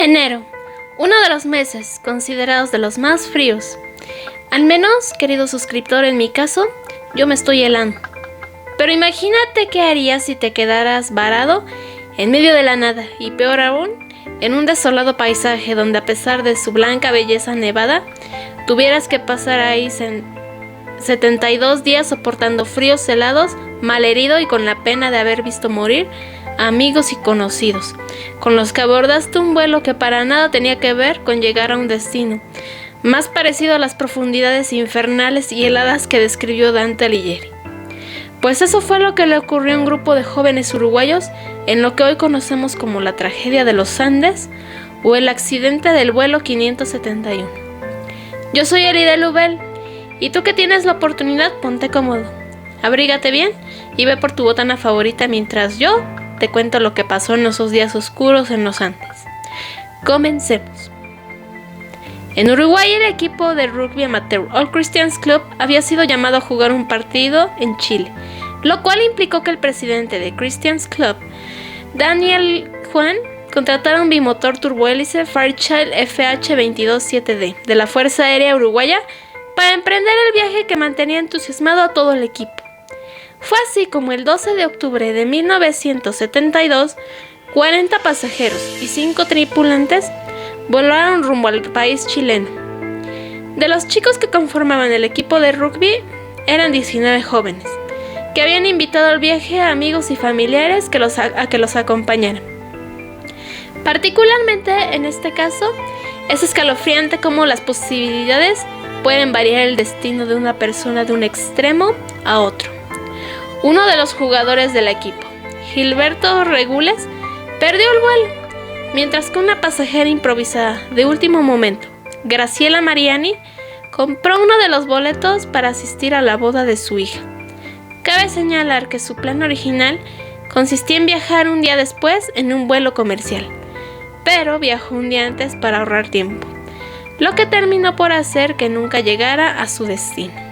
Enero, uno de los meses considerados de los más fríos. Al menos, querido suscriptor, en mi caso, yo me estoy helando. Pero imagínate qué harías si te quedaras varado en medio de la nada y peor aún, en un desolado paisaje donde a pesar de su blanca belleza nevada, tuvieras que pasar ahí 72 días soportando fríos helados, malherido y con la pena de haber visto morir a amigos y conocidos, con los que abordaste un vuelo que para nada tenía que ver con llegar a un destino, más parecido a las profundidades infernales y heladas que describió Dante Alighieri. Pues eso fue lo que le ocurrió a un grupo de jóvenes uruguayos en lo que hoy conocemos como la tragedia de los Andes o el accidente del vuelo 571. Yo soy Elide Lubel, y tú que tienes la oportunidad, ponte cómodo, abrígate bien y ve por tu botana favorita mientras yo te cuento lo que pasó en esos días oscuros en los Andes. Comencemos. En Uruguay, el equipo de rugby amateur All Christians Club había sido llamado a jugar un partido en Chile, lo cual implicó que el presidente de Christians Club, Daniel Juan, contratara un bimotor turbohélice Fairchild FH-22-7D de la Fuerza Aérea Uruguaya para emprender el viaje que mantenía entusiasmado a todo el equipo. Fue así como el 12 de octubre de 1972, 40 pasajeros y 5 tripulantes volaron rumbo al país chileno. De los chicos que conformaban el equipo de rugby, eran 19 jóvenes, que habían invitado al viaje a amigos y familiares a que los acompañaran. Particularmente en este caso, es escalofriante cómo las posibilidades pueden variar el destino de una persona de un extremo a otro. Uno de los jugadores del equipo, Gilberto Regules, perdió el vuelo, mientras que una pasajera improvisada de último momento, Graciela Mariani, compró uno de los boletos para asistir a la boda de su hija. Cabe señalar que su plan original consistía en viajar un día después en un vuelo comercial, pero viajó un día antes para ahorrar tiempo, lo que terminó por hacer que nunca llegara a su destino.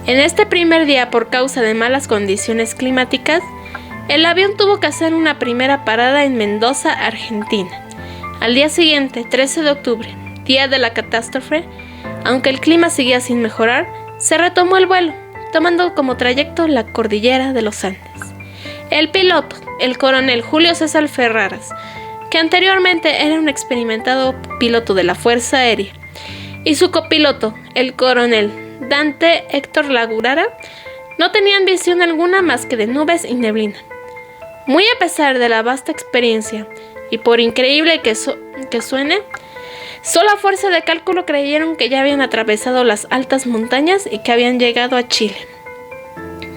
En este primer día, por causa de malas condiciones climáticas, el avión tuvo que hacer una primera parada en Mendoza, Argentina. Al día siguiente, 13 de octubre, día de la catástrofe, aunque el clima seguía sin mejorar, se retomó el vuelo, tomando como trayecto la cordillera de los Andes. El piloto, el coronel Julio César Ferraras, que anteriormente era un experimentado piloto de la Fuerza Aérea, y su copiloto, el coronel Dante Héctor Lagurara, no tenían visión alguna más que de nubes y neblina. Muy a pesar de la vasta experiencia, y por increíble que suene, solo a fuerza de cálculo creyeron que ya habían atravesado las altas montañas y que habían llegado a Chile,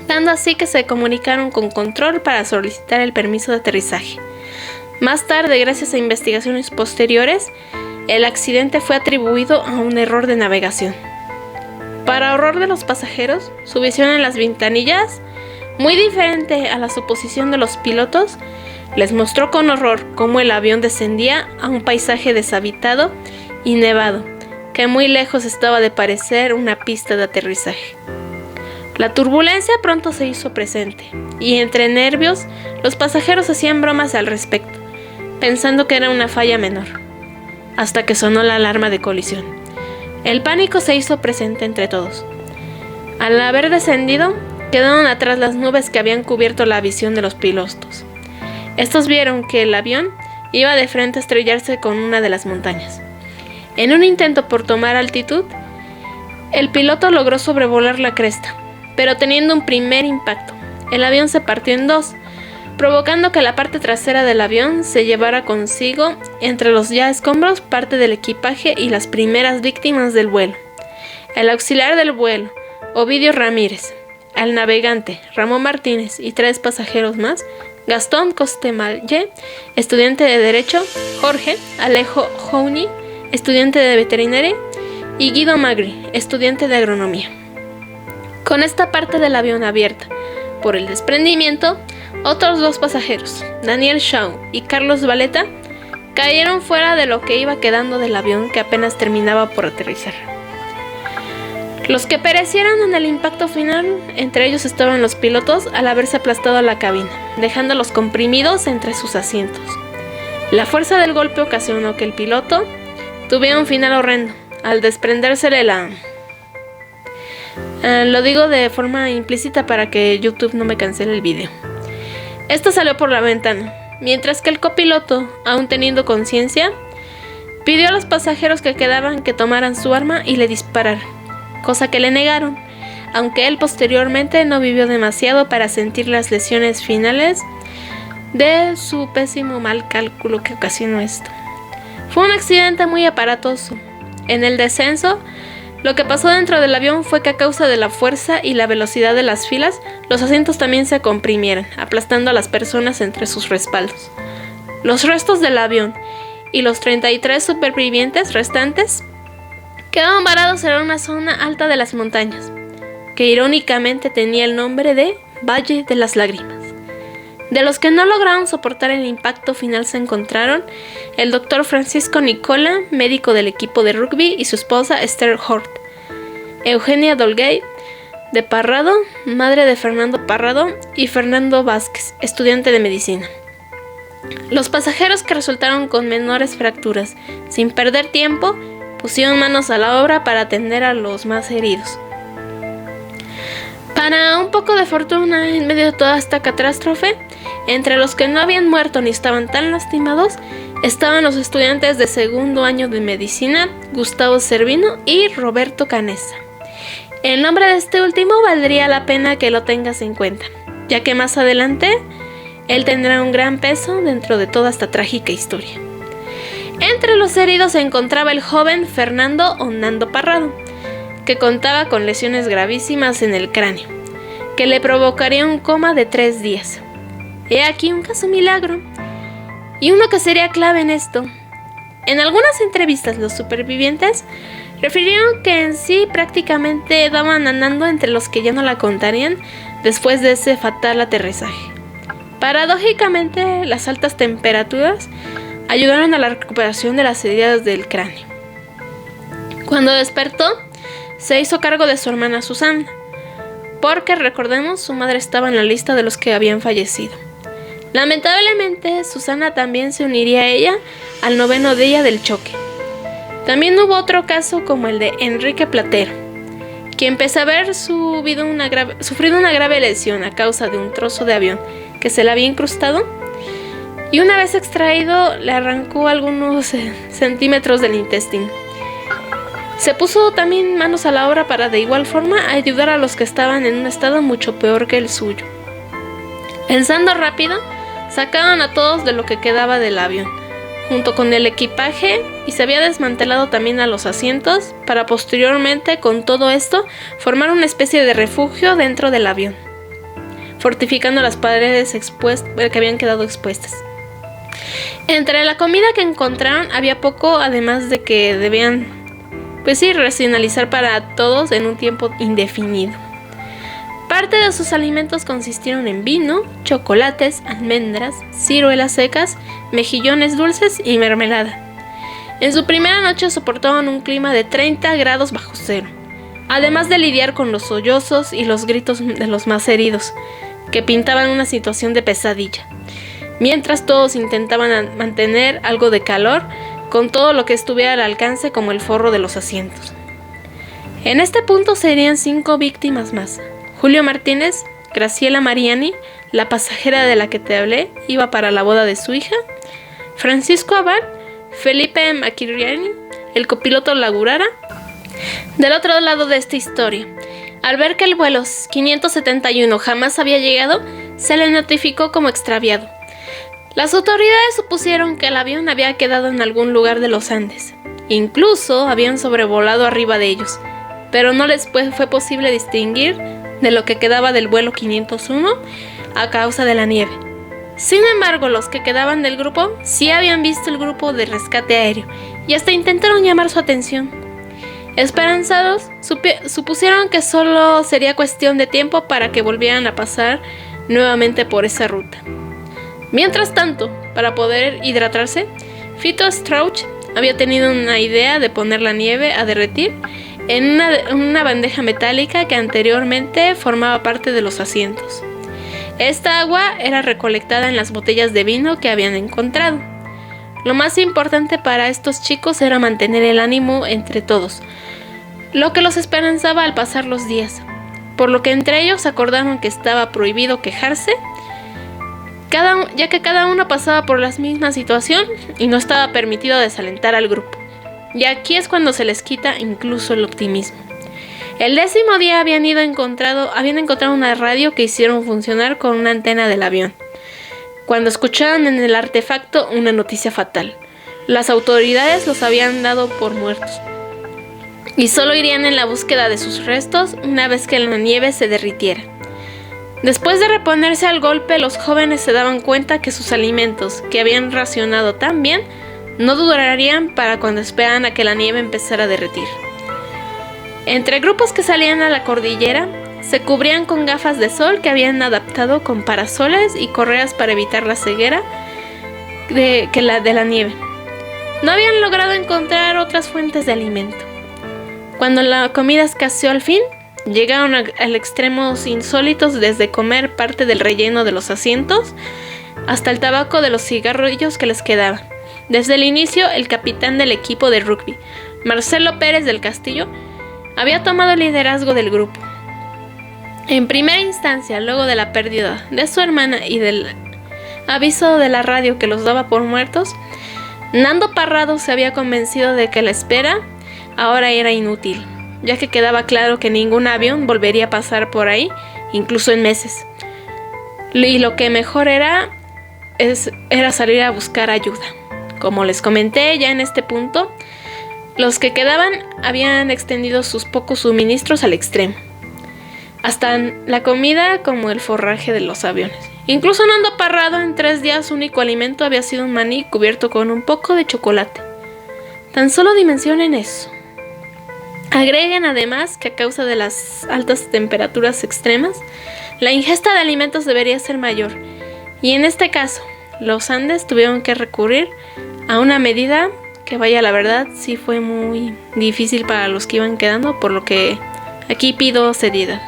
dando así que se comunicaron con control para solicitar el permiso de aterrizaje. Más tarde, gracias a investigaciones posteriores, el accidente fue atribuido a un error de navegación. Para horror de los pasajeros, su visión en las ventanillas, muy diferente a la suposición de los pilotos, les mostró con horror cómo el avión descendía a un paisaje deshabitado y nevado, que muy lejos estaba de parecer una pista de aterrizaje. La turbulencia pronto se hizo presente, y entre nervios, los pasajeros hacían bromas al respecto, pensando que era una falla menor, hasta que sonó la alarma de colisión. El pánico se hizo presente entre todos. Al haber descendido, quedaron atrás las nubes que habían cubierto la visión de los pilotos. Estos vieron que el avión iba de frente a estrellarse con una de las montañas. En un intento por tomar altitud, el piloto logró sobrevolar la cresta, pero teniendo un primer impacto, el avión se partió en dos, provocando que la parte trasera del avión se llevara consigo entre los ya escombros parte del equipaje y las primeras víctimas del vuelo. El auxiliar del vuelo, Ovidio Ramírez, el navegante, Ramón Martínez y 3 pasajeros más, Gastón Costemalle, estudiante de Derecho, Jorge Alejo Jouni, estudiante de Veterinaria, y Guido Magri, estudiante de Agronomía. Con esta parte del avión abierta por el desprendimiento, otros 2 pasajeros, Daniel Shaw y Carlos Valeta, cayeron fuera de lo que iba quedando del avión que apenas terminaba por aterrizar. Los que perecieron en el impacto final, entre ellos estaban los pilotos al haberse aplastado a la cabina, dejándolos comprimidos entre sus asientos. La fuerza del golpe ocasionó que el piloto tuviera un final horrendo al desprendérsele la... lo digo de forma implícita para que YouTube no me cancele el video. Esto salió por la ventana, mientras que el copiloto, aún teniendo conciencia, pidió a los pasajeros que quedaban que tomaran su arma y le dispararan, cosa que le negaron, aunque él posteriormente no vivió demasiado para sentir las lesiones finales de su pésimo mal cálculo que ocasionó esto. Fue un accidente muy aparatoso. En el descenso, lo que pasó dentro del avión fue que a causa de la fuerza y la velocidad de las filas, los asientos también se comprimieron, aplastando a las personas entre sus respaldos. Los restos del avión y los 33 supervivientes restantes quedaron varados en una zona alta de las montañas, que irónicamente tenía el nombre de Valle de las Lágrimas. De los que no lograron soportar el impacto final se encontraron el Dr. Francisco Nicola, médico del equipo de rugby, y su esposa Esther Hort, Eugenia Dolgay de Parrado, madre de Fernando Parrado, y Fernando Vázquez, estudiante de medicina. Los pasajeros, que resultaron con menores fracturas, sin perder tiempo, pusieron manos a la obra para atender a los más heridos. Para un poco de fortuna, en medio de toda esta catástrofe, entre los que no habían muerto ni estaban tan lastimados, estaban los estudiantes de segundo año de medicina, Gustavo Servino y Roberto Canessa. El nombre de este último valdría la pena que lo tengas en cuenta, ya que más adelante él tendrá un gran peso dentro de toda esta trágica historia. Entre los heridos se encontraba el joven Fernando Hernando Parrado, que contaba con lesiones gravísimas en el cráneo, que le provocaría un coma de 3 días. He aquí un caso milagro, y uno que sería clave en esto. En algunas entrevistas los supervivientes refirieron que en sí prácticamente daban andando entre los que ya no la contarían después de ese fatal aterrizaje. Paradójicamente, las altas temperaturas ayudaron a la recuperación de las heridas del cráneo. Cuando despertó, se hizo cargo de su hermana Susana, porque recordemos, su madre estaba en la lista de los que habían fallecido. Lamentablemente, Susana también se uniría a ella al 9º día del choque. También hubo otro caso como el de Enrique Platero, quien pese a haber sufrido una grave lesión a causa de un trozo de avión que se le había incrustado, y una vez extraído le arrancó algunos centímetros del intestino. Se puso también manos a la obra para de igual forma ayudar a los que estaban en un estado mucho peor que el suyo. Pensando rápido, sacaban a todos de lo que quedaba del avión, junto con el equipaje, y se había desmantelado también a los asientos para posteriormente, con todo esto, formar una especie de refugio dentro del avión, fortificando las paredes que habían quedado expuestas. Entre la comida que encontraron había poco, además de que debían, racionalizar para todos en un tiempo indefinido. Parte de sus alimentos consistieron en vino, chocolates, almendras, ciruelas secas, mejillones dulces y mermelada. En su primera noche soportaban un clima de 30 grados bajo cero, además de lidiar con los sollozos y los gritos de los más heridos, que pintaban una situación de pesadilla, mientras todos intentaban mantener algo de calor con todo lo que estuviera al alcance, como el forro de los asientos. En este punto serían 5 víctimas más. Julio Martínez, Graciela Mariani, la pasajera de la que te hablé, iba para la boda de su hija, Francisco Abad, Felipe Maquiriani, el copiloto Lagurara. Del otro lado de esta historia, al ver que el vuelo 571 jamás había llegado, se le notificó como extraviado. Las autoridades supusieron que el avión había quedado en algún lugar de los Andes. Incluso habían sobrevolado arriba de ellos, pero no les fue posible distinguir de lo que quedaba del vuelo 501 a causa de la nieve. Sin embargo, los que quedaban del grupo sí habían visto el grupo de rescate aéreo y hasta intentaron llamar su atención. Esperanzados, supusieron que solo sería cuestión de tiempo para que volvieran a pasar nuevamente por esa ruta. Mientras tanto, para poder hidratarse, Fito Strauch había tenido una idea de poner la nieve a derretir en una bandeja metálica que anteriormente formaba parte de los asientos. Esta agua era recolectada en las botellas de vino que habían encontrado. Lo más importante para estos chicos era mantener el ánimo entre todos, lo que los esperanzaba al pasar los días, por lo que entre ellos acordaron que estaba prohibido quejarse, ya que cada uno pasaba por la misma situación y no estaba permitido desalentar al grupo. Y aquí es cuando se les quita incluso el optimismo. El 10º día habían encontrado una radio que hicieron funcionar con una antena del avión, cuando escucharon en el artefacto una noticia fatal. Las autoridades los habían dado por muertos y solo irían en la búsqueda de sus restos una vez que la nieve se derritiera. Después de reponerse al golpe, los jóvenes se daban cuenta que sus alimentos, que habían racionado tan bien, no durarían para cuando esperaban a que la nieve empezara a derretir. Entre grupos que salían a la cordillera, se cubrían con gafas de sol que habían adaptado con parasoles y correas para evitar la ceguera de la nieve. No habían logrado encontrar otras fuentes de alimento. Cuando la comida escaseó al fin, llegaron al extremos insólitos, desde comer parte del relleno de los asientos hasta el tabaco de los cigarrillos que les quedaba. Desde el inicio, el capitán del equipo de rugby, Marcelo Pérez del Castillo, había tomado el liderazgo del grupo. En primera instancia, luego de la pérdida de su hermana y del aviso de la radio que los daba por muertos, Nando Parrado se había convencido de que la espera ahora era inútil, ya que quedaba claro que ningún avión volvería a pasar por ahí, incluso en meses. Y lo que mejor era salir a buscar ayuda. Como les comenté ya en este punto, los que quedaban habían extendido sus pocos suministros al extremo, hasta la comida como el forraje de los aviones. Incluso Nando Parrado, en 3 días su único alimento había sido un maní cubierto con un poco de chocolate. Tan solo dimensionen eso. Agreguen además que a causa de las altas temperaturas extremas, la ingesta de alimentos debería ser mayor, y en este caso, los Andes tuvieron que recurrir a una medida que, vaya, la verdad, sí fue muy difícil para los que iban quedando, por lo que aquí pido seriedad.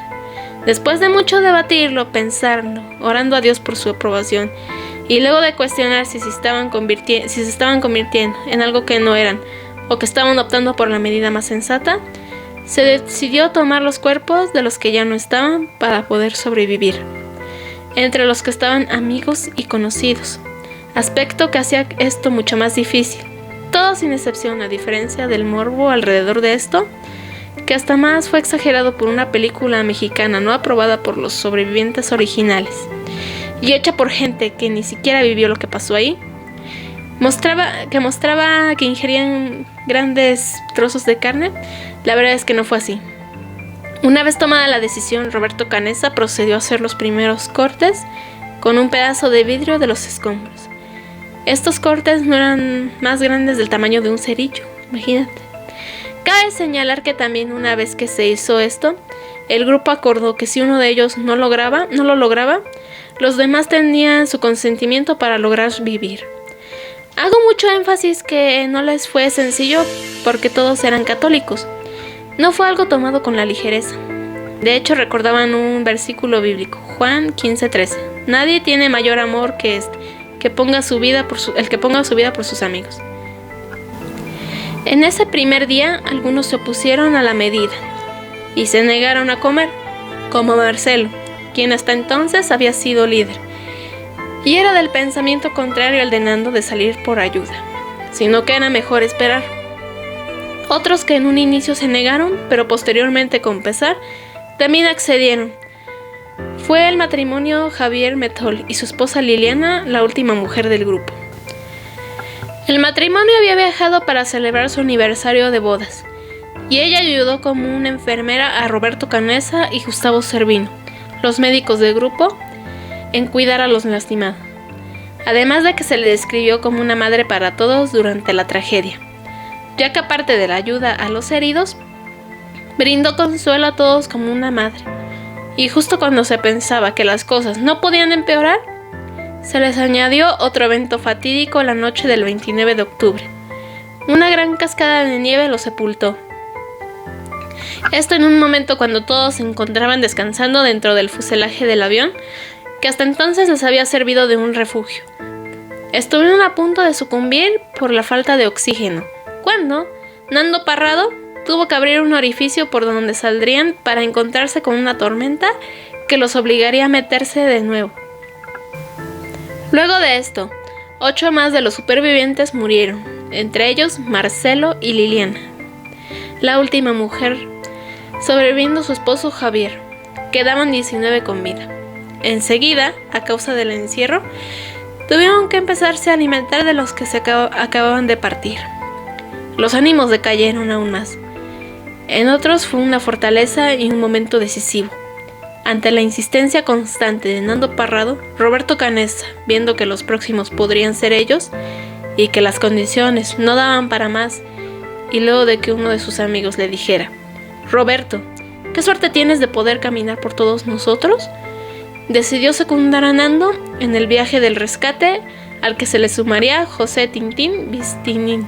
Después de mucho debatirlo, pensarlo, orando a Dios por su aprobación, y luego de cuestionar si se estaban convirtiendo en algo que no eran, o que estaban optando por la medida más sensata, se decidió tomar los cuerpos de los que ya no estaban para poder sobrevivir, entre los que estaban amigos y conocidos, aspecto que hacía esto mucho más difícil. Todos sin excepción, a diferencia del morbo alrededor de esto, que hasta más fue exagerado por una película mexicana no aprobada por los sobrevivientes originales y hecha por gente que ni siquiera vivió lo que pasó ahí. Mostraba que ingerían grandes trozos de carne. La verdad es que no fue así. Una vez tomada la decisión, Roberto Canessa procedió a hacer los primeros cortes con un pedazo de vidrio de los escombros. Estos cortes no eran más grandes del tamaño de un cerillo, imagínate. Cabe señalar que también, una vez que se hizo esto, el grupo acordó que si uno de ellos no lo lograba, los demás tenían su consentimiento para lograr vivir. Hago mucho énfasis que no les fue sencillo porque todos eran católicos. No fue algo tomado con la ligereza. De hecho, recordaban un versículo bíblico, Juan 15:13. Nadie tiene mayor amor que el que ponga su vida por sus amigos. En ese primer día, algunos se opusieron a la medida y se negaron a comer, como Marcelo, quien hasta entonces había sido líder, y era del pensamiento contrario al de Nando de salir por ayuda, sino que era mejor esperar. Otros que en un inicio se negaron, pero posteriormente, con pesar, también accedieron. Fue el matrimonio Javier Metol y su esposa Liliana, la última mujer del grupo. El matrimonio había viajado para celebrar su aniversario de bodas, y ella ayudó como una enfermera a Roberto Canessa y Gustavo Servino, los médicos del grupo, en cuidar a los lastimados. Además de que se le describió como una madre para todos durante la tragedia, ya que aparte de la ayuda a los heridos, brindó consuelo a todos como una madre. Y justo cuando se pensaba que las cosas no podían empeorar, se les añadió otro evento fatídico la noche del 29 de octubre. Una gran cascada de nieve los sepultó. Esto en un momento cuando todos se encontraban descansando dentro del fuselaje del avión, que hasta entonces les había servido de un refugio. Estuvieron a punto de sucumbir por la falta de oxígeno, cuando Nando Parrado tuvo que abrir un orificio por donde saldrían para encontrarse con una tormenta que los obligaría a meterse de nuevo. Luego de esto, 8 más de los supervivientes murieron, entre ellos Marcelo y Liliana, la última mujer, sobreviviendo su esposo Javier. Quedaban 19 con vida. Enseguida, a causa del encierro, tuvieron que empezarse a alimentar de los que se acababan de partir. Los ánimos decayeron aún más. En otros fue una fortaleza y un momento decisivo. Ante la insistencia constante de Nando Parrado, Roberto Canessa, viendo que los próximos podrían ser ellos y que las condiciones no daban para más, y luego de que uno de sus amigos le dijera: «Roberto, ¿qué suerte tienes de poder caminar por todos nosotros?», decidió secundar a Nando en el viaje del rescate, al que se le sumaría José Tintín Vistinin,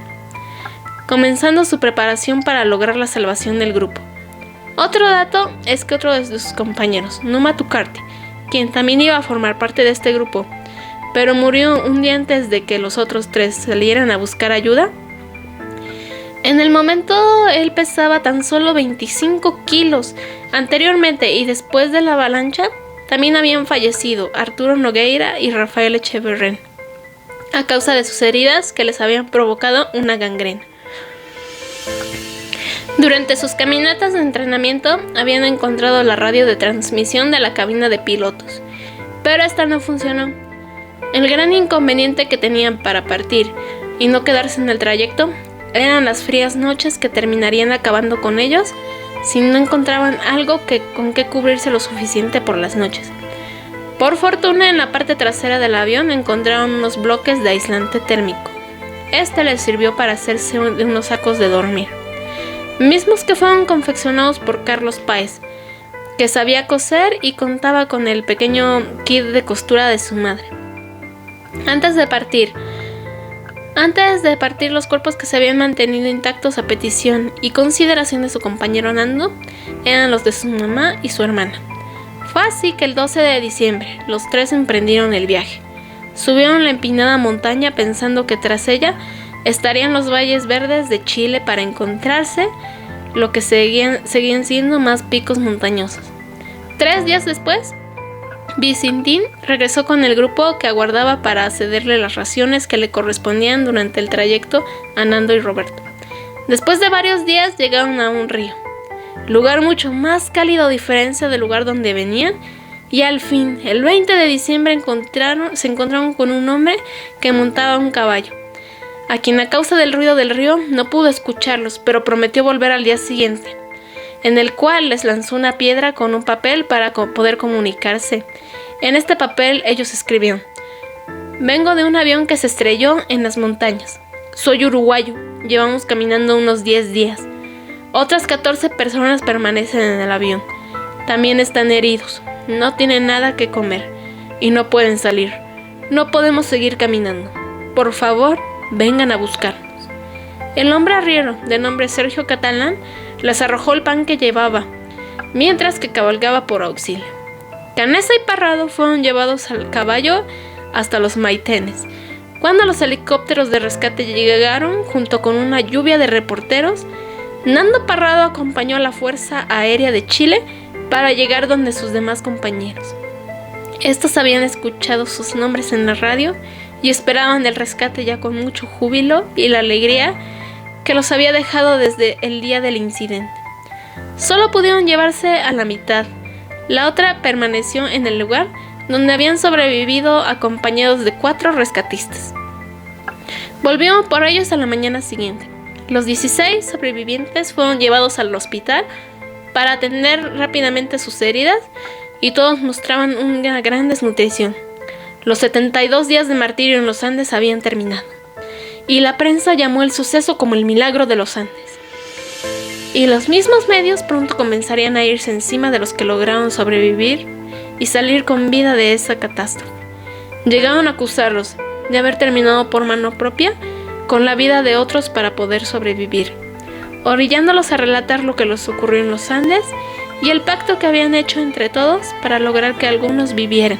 comenzando su preparación para lograr la salvación del grupo. Otro dato es que otro de sus compañeros, Numa Tucarti, quien también iba a formar parte de este grupo, pero murió un día antes de que los otros 3 salieran a buscar ayuda. En el momento él pesaba tan solo 25 kilos. Anteriormente y después de la avalancha también habían fallecido Arturo Nogueira y Rafael Echeverren, a causa de sus heridas que les habían provocado una gangrena. Durante sus caminatas de entrenamiento habían encontrado la radio de transmisión de la cabina de pilotos, pero esta no funcionó. El gran inconveniente que tenían para partir y no quedarse en el trayecto eran las frías noches que terminarían acabando con ellos si no encontraban algo con que cubrirse lo suficiente por las noches. Por fortuna, en la parte trasera del avión encontraron unos bloques de aislante térmico. Este les sirvió para hacerse de unos sacos de dormir, mismos que fueron confeccionados por Carlos Páez, que sabía coser y contaba con el pequeño kit de costura de su madre. Antes de partir, los cuerpos que se habían mantenido intactos a petición y consideración de su compañero Nando eran los de su mamá y su hermana. Fue así que el 12 de diciembre los 3 emprendieron el viaje. Subieron la empinada montaña pensando que tras ella estarían los valles verdes de Chile para encontrarse lo que seguían siendo más picos montañosos. 3 días después, Vicentín regresó con el grupo que aguardaba para cederle las raciones que le correspondían durante el trayecto a Nando y Roberto. Después de varios días llegaron a un río, lugar mucho más cálido a diferencia del lugar donde venían, y al fin, el 20 de diciembre se encontraron con un hombre que montaba un caballo, a quien a causa del ruido del río no pudo escucharlos, pero prometió volver al día siguiente, en el cual les lanzó una piedra con un papel para poder comunicarse. En este papel ellos escribieron: «Vengo de un avión que se estrelló en las montañas. Soy uruguayo, llevamos caminando unos 10 días. Otras 14 personas permanecen en el avión. También están heridos, no tienen nada que comer y no pueden salir. No podemos seguir caminando. Por favor, vengan a buscarnos». El hombre arriero, de nombre Sergio Catalán, les arrojó el pan que llevaba, mientras que cabalgaba por auxilio. Canessa y Parrado fueron llevados al caballo hasta los Maitenes. Cuando los helicópteros de rescate llegaron, junto con una lluvia de reporteros, Nando Parrado acompañó a la Fuerza Aérea de Chile para llegar donde sus demás compañeros. Estos habían escuchado sus nombres en la radio y esperaban el rescate ya con mucho júbilo y la alegría que los había dejado desde el día del incidente. Solo pudieron llevarse a la mitad. La otra permaneció en el lugar donde habían sobrevivido acompañados de 4 rescatistas. Volvieron por ellos a la mañana siguiente. Los 16 sobrevivientes fueron llevados al hospital para atender rápidamente sus heridas y todos mostraban una gran desnutrición. Los 72 días de martirio en los Andes habían terminado, y la prensa llamó el suceso como el milagro de los Andes. Y los mismos medios pronto comenzarían a irse encima de los que lograron sobrevivir y salir con vida de esa catástrofe. Llegaron a acusarlos de haber terminado por mano propia con la vida de otros para poder sobrevivir, orillándolos a relatar lo que les ocurrió en los Andes y el pacto que habían hecho entre todos para lograr que algunos vivieran.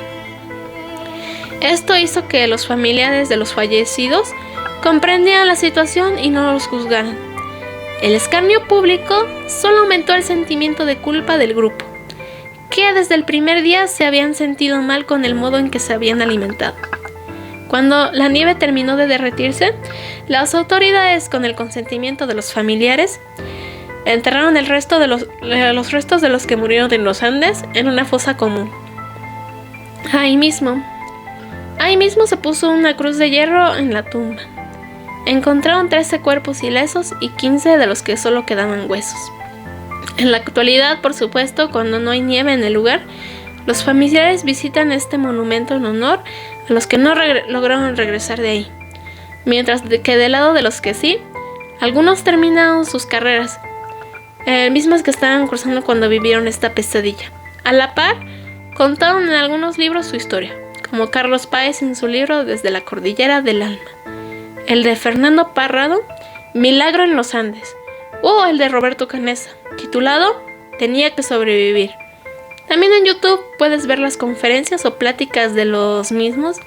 Esto hizo que los familiares de los fallecidos comprendieran la situación y no los juzgaran. El escarnio público solo aumentó el sentimiento de culpa del grupo, que desde el primer día se habían sentido mal con el modo en que se habían alimentado. Cuando la nieve terminó de derretirse, las autoridades, con el consentimiento de los familiares, enterraron los restos de los que murieron en los Andes en una fosa común. Ahí mismo se puso una cruz de hierro en la tumba. Encontraron 13 cuerpos ilesos y 15 de los que solo quedaban huesos. En la actualidad, por supuesto, cuando no hay nieve en el lugar, los familiares visitan este monumento en honor a los que no lograron regresar de ahí. Mientras que del lado de los que sí, algunos terminaron sus carreras, mismas que estaban cursando cuando vivieron esta pesadilla. A la par, contaron en algunos libros su historia, como Carlos Páez en su libro Desde la Cordillera del Alma, el de Fernando Parrado, Milagro en los Andes, o el de Roberto Canessa, titulado Tenía que sobrevivir. También en YouTube puedes ver las conferencias o pláticas de los mismos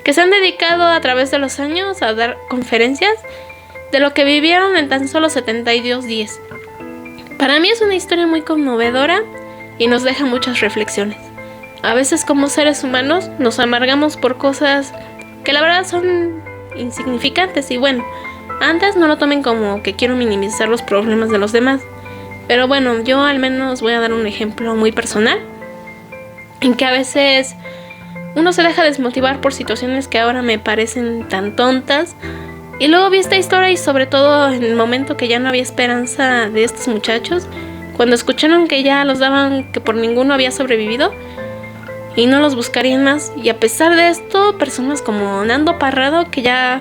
que se han dedicado a través de los años a dar conferencias de lo que vivieron en tan solo 72 días. Para mí es una historia muy conmovedora y nos deja muchas reflexiones. A veces como seres humanos nos amargamos por cosas que la verdad son insignificantes y bueno, antes no lo tomen como que quiero minimizar los problemas de los demás. Pero bueno, yo al menos voy a dar un ejemplo muy personal en que a veces uno se deja desmotivar por situaciones que ahora me parecen tan tontas. Y luego vi esta historia y sobre todo en el momento que ya no había esperanza de estos muchachos, cuando escucharon que ya los daban que por ninguno había sobrevivido y no los buscarían más. Y a pesar de esto, personas como Nando Parrado, que ya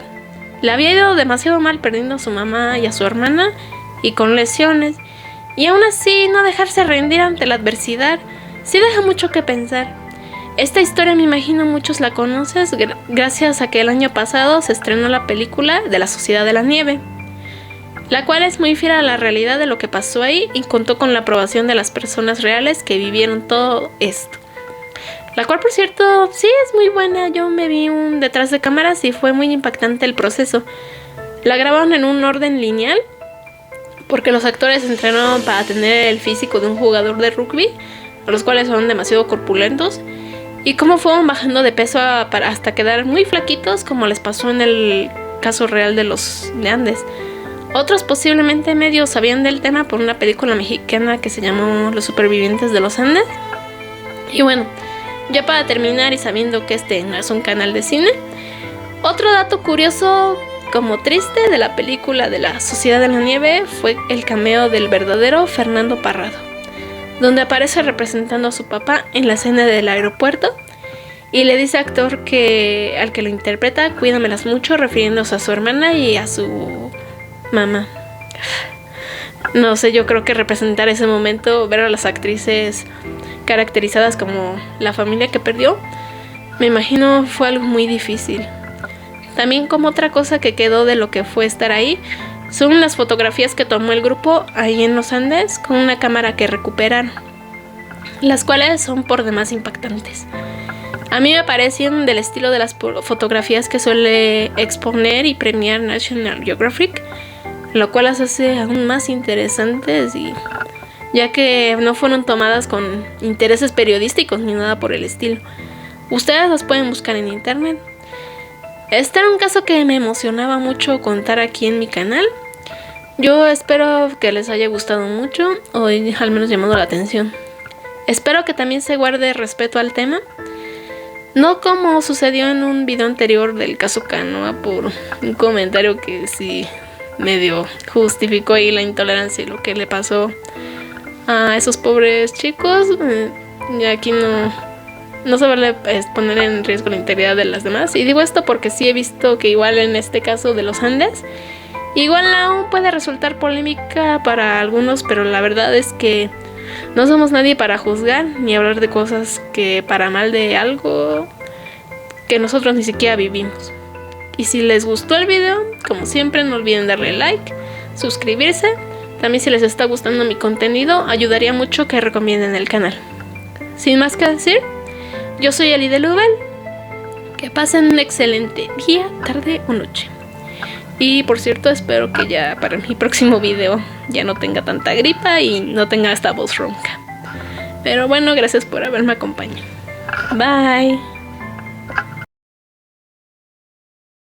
le había ido demasiado mal perdiendo a su mamá y a su hermana y con lesiones, y aún así no dejarse rendir ante la adversidad, sí deja mucho que pensar. Esta historia me imagino muchos la conoces gracias a que el año pasado se estrenó la película de La Sociedad de la Nieve, la cual es muy fiel a la realidad de lo que pasó ahí y contó con la aprobación de las personas reales que vivieron todo esto. La cual, por cierto, sí es muy buena. Yo me vi un detrás de cámaras y fue muy impactante el proceso. La grabaron en un orden lineal porque los actores se entrenaron para tener el físico de un jugador de rugby, los cuales son demasiado corpulentos, y cómo fueron bajando de peso hasta quedar muy flaquitos, como les pasó en el caso real de los de Andes. Otros posiblemente medio sabían del tema por una película mexicana que se llamó Los Supervivientes de los Andes. Y bueno, ya para terminar y sabiendo que este no es un canal de cine, otro dato curioso como triste de la película de La Sociedad de la Nieve fue el cameo del verdadero Fernando Parrado, donde aparece representando a su papá en la escena del aeropuerto y le dice al actor al que lo interpreta, cuídamelas mucho, refiriéndose a su hermana y a su mamá. No sé, yo creo que representar ese momento, ver a las actrices caracterizadas como la familia que perdió, me imagino fue algo muy difícil. También como otra cosa que quedó de lo que fue estar ahí, son las fotografías que tomó el grupo ahí en los Andes con una cámara que recuperaron, las cuales son por demás impactantes. A mí me parecen del estilo de las fotografías que suele exponer y premiar National Geographic, lo cual las hace aún más interesantes, y ya que no fueron tomadas con intereses periodísticos ni nada por el estilo. Ustedes las pueden buscar en internet. Este era un caso que me emocionaba mucho contar aquí en mi canal. Yo espero que les haya gustado mucho o al menos llamado la atención. Espero que también se guarde respeto al tema, no como sucedió en un video anterior del caso Canoa por un comentario que sí medio justificó ahí la intolerancia y lo que le pasó a esos pobres chicos. Y aquí no se vale poner en riesgo la integridad de las demás. Y digo esto porque sí he visto que igual en este caso de los Andes, igual aún puede resultar polémica para algunos, pero la verdad es que no somos nadie para juzgar ni hablar de cosas que para mal de algo que nosotros ni siquiera vivimos. Y si les gustó el video, como siempre, no olviden darle like, suscribirse. También si les está gustando mi contenido, ayudaría mucho que recomienden el canal. Sin más que decir, yo soy Eli de Lubel. Que pasen un excelente día, tarde o noche. Y por cierto, espero que ya para mi próximo video ya no tenga tanta gripa y no tenga esta voz ronca. Pero bueno, gracias por haberme acompañado. Bye.